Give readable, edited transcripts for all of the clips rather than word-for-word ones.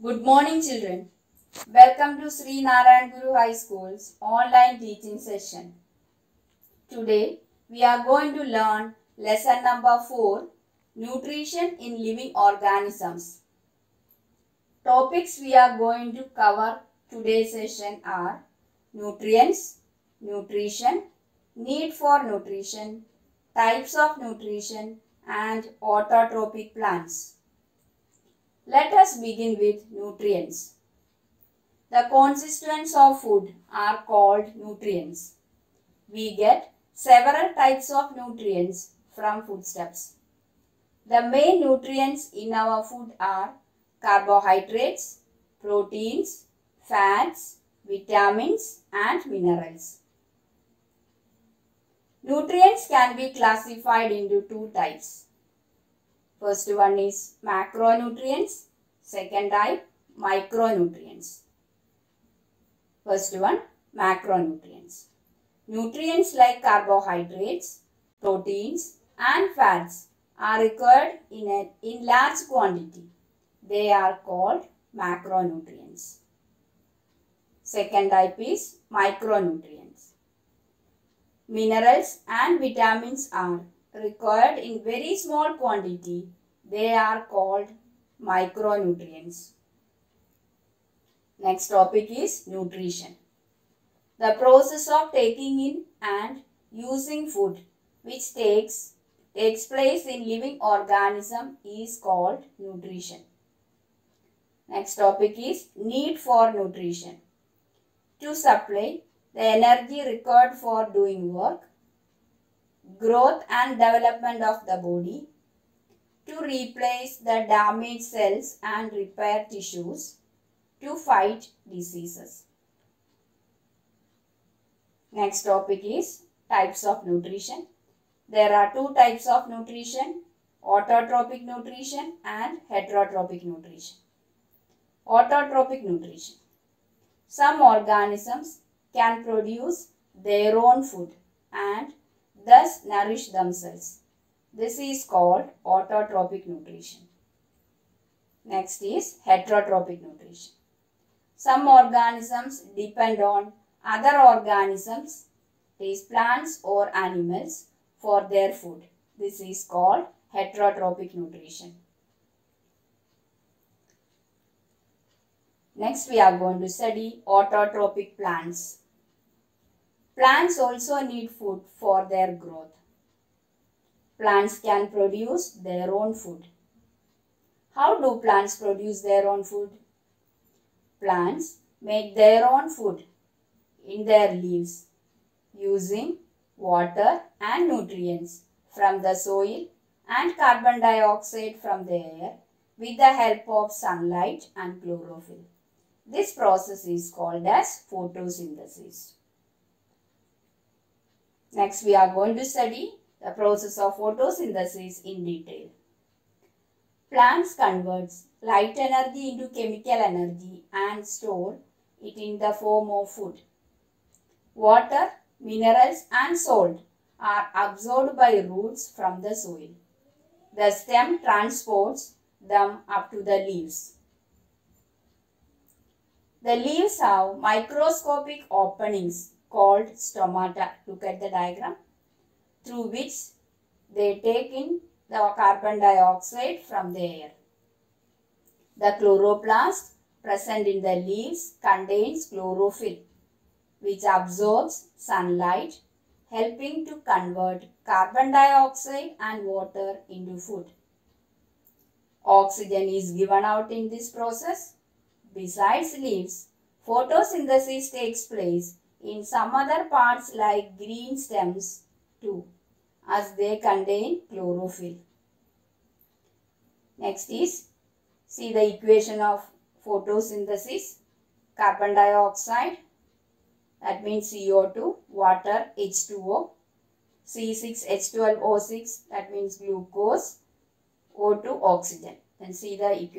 Good morning, children. Welcome to Sri Narayan Guru High School's online teaching session. Today, we are going to learn lesson number 4, Nutrition in Living Organisms. Topics we are going to cover today's session are nutrients, nutrition, need for nutrition, types of nutrition, and autotrophic plants. Let us begin with nutrients. The constituents of food are called nutrients. We get several types of nutrients from foodstuffs. The main nutrients in our food are carbohydrates, proteins, fats, vitamins, and minerals. Nutrients can be classified into two types. First one is macronutrients, second type micronutrients. First one, macronutrients. Nutrients like carbohydrates, proteins and fats are required in large quantity. They are called macronutrients. Second type is micronutrients. Minerals and vitamins are required in very small quantity. They are called micronutrients. Next topic is nutrition. The process of taking in and using food which takes place in living organism is called nutrition. Next topic is need for nutrition. To supply the energy required for doing work, growth and development of the body, to replace the damaged cells and repair tissues, to fight diseases. Next topic is types of nutrition. There are two types of nutrition, autotrophic nutrition and heterotrophic nutrition. Autotrophic nutrition. Some organisms can produce their own food and thus nourish themselves. This is called autotrophic nutrition. Next is heterotrophic nutrition. Some organisms depend on other organisms, these plants or animals, for their food. This is called heterotrophic nutrition. Next we are going to study autotrophic plants. Plants also need food for their growth. Plants can produce their own food. How do plants produce their own food? Plants make their own food in their leaves using water and nutrients from the soil and carbon dioxide from the air with the help of sunlight and chlorophyll. This process is called as photosynthesis. Next we are going to study the process of photosynthesis in detail. Plants convert light energy into chemical energy and store it in the form of food. Water, minerals and salt are absorbed by roots from the soil. The stem transports them up to the leaves. The leaves have microscopic openings called stomata. Look at the diagram. Through which they take in the carbon dioxide from the air. The chloroplast present in the leaves contains chlorophyll, which absorbs sunlight, helping to convert carbon dioxide and water into food. Oxygen is given out in this process. Besides leaves, photosynthesis takes place in some other parts like green stems too, as they contain chlorophyll. Next is, see the equation of photosynthesis. Carbon dioxide, that means CO2, water H2O, C6H12O6, that means glucose, O2 oxygen. Then see the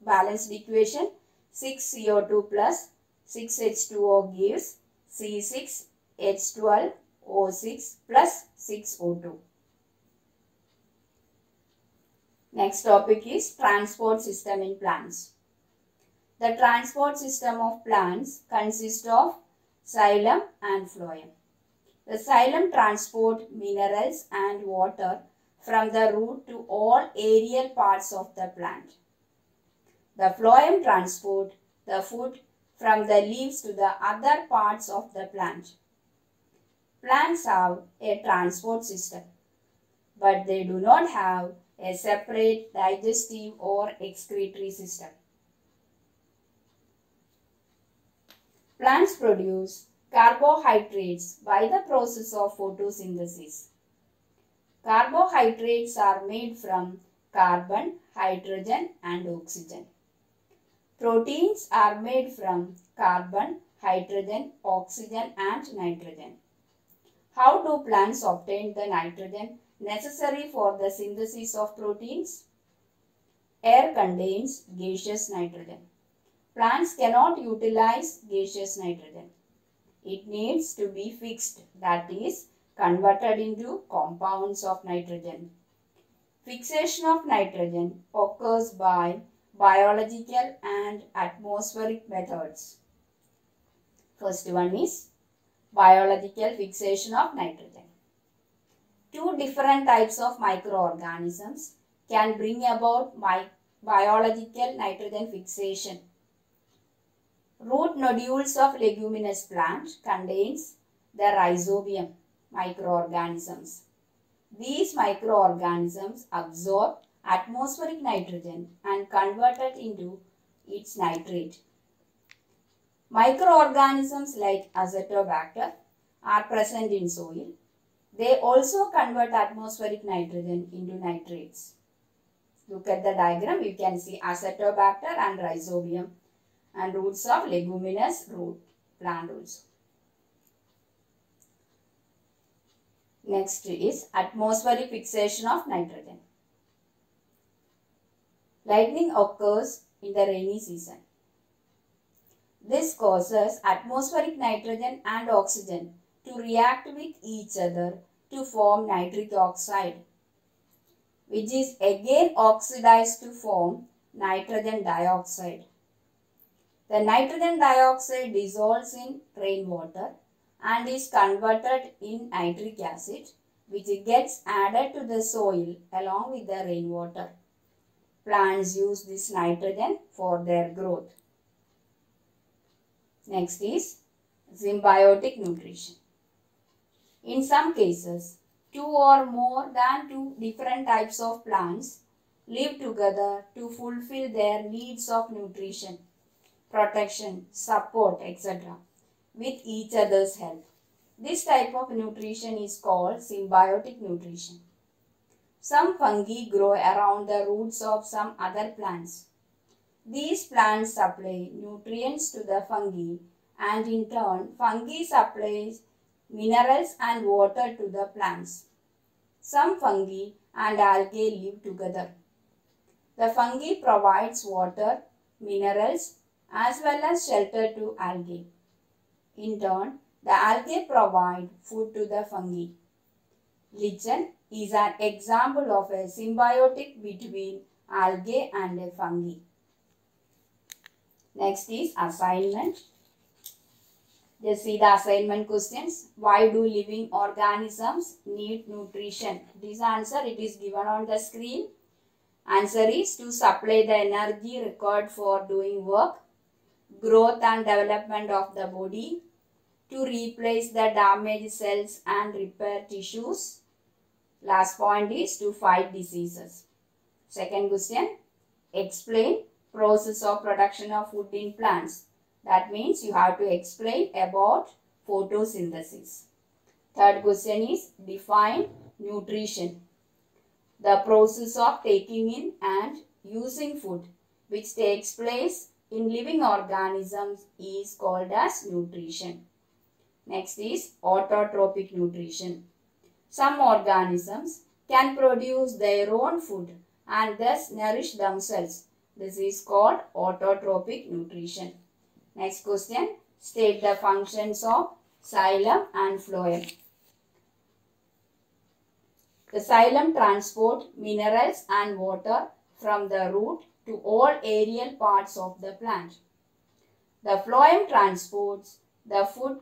balanced equation. 6CO2 plus 6H2O gives C6H12O6 plus 6O2. Next topic is transport system in plants. The transport system of plants consists of xylem and phloem. The xylem transports minerals and water from the root to all aerial parts of the plant. The phloem transports the food from the leaves to the other parts of the plant. Plants have a transport system, but they do not have a separate digestive or excretory system. Plants produce carbohydrates by the process of photosynthesis. Carbohydrates are made from carbon, hydrogen and oxygen. Proteins are made from carbon, hydrogen, oxygen and nitrogen. How do plants obtain the nitrogen necessary for the synthesis of proteins? Air contains gaseous nitrogen. Plants cannot utilize gaseous nitrogen. It needs to be fixed, that is, converted into compounds of nitrogen. Fixation of nitrogen occurs by biological and atmospheric methods. First one is biological fixation of nitrogen. Two different types of microorganisms can bring about biological nitrogen fixation. Root nodules of leguminous plant contains the rhizobium microorganisms. These microorganisms absorb atmospheric nitrogen and convert it into its nitrate. Microorganisms like Azotobacter are present in soil. They also convert atmospheric nitrogen into nitrates. Look at the diagram. You can see Azotobacter and Rhizobium and roots of leguminous root plant also. Next is atmospheric fixation of nitrogen. Lightning occurs in the rainy season. This causes atmospheric nitrogen and oxygen to react with each other to form nitric oxide, which is again oxidized to form nitrogen dioxide. The nitrogen dioxide dissolves in rainwater and is converted in nitric acid, which gets added to the soil along with the rainwater. Plants use this nitrogen for their growth. Next is symbiotic nutrition. In some cases, two or more than two different types of plants live together to fulfill their needs of nutrition, protection, support, etc. with each other's help. This type of nutrition is called symbiotic nutrition. Some fungi grow around the roots of some other plants. These plants supply nutrients to the fungi, and in turn, fungi supplies minerals and water to the plants. Some fungi and algae live together. The fungi provides water, minerals, as well as shelter to algae. In turn, the algae provide food to the fungi. Lichen is an example of a symbiotic between algae and a fungi. Next is assignment. Just see the assignment questions. Why do living organisms need nutrition? This answer, it is given on the screen. Answer is to supply the energy required for doing work, growth and development of the body, to replace the damaged cells and repair tissues. Last point is to fight diseases. Second question, explain process of production of food in plants. That means you have to explain about photosynthesis. Third question is define nutrition. The process of taking in and using food which takes place in living organisms is called as nutrition. Next is autotrophic nutrition. Some organisms can produce their own food and thus nourish themselves. This is called autotrophic nutrition. Next question, state the functions of xylem and phloem. The xylem transport minerals and water from the root to all aerial parts of the plant. The phloem transports the food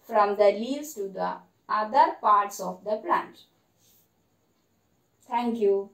from the leaves to the other parts of the plant. Thank you.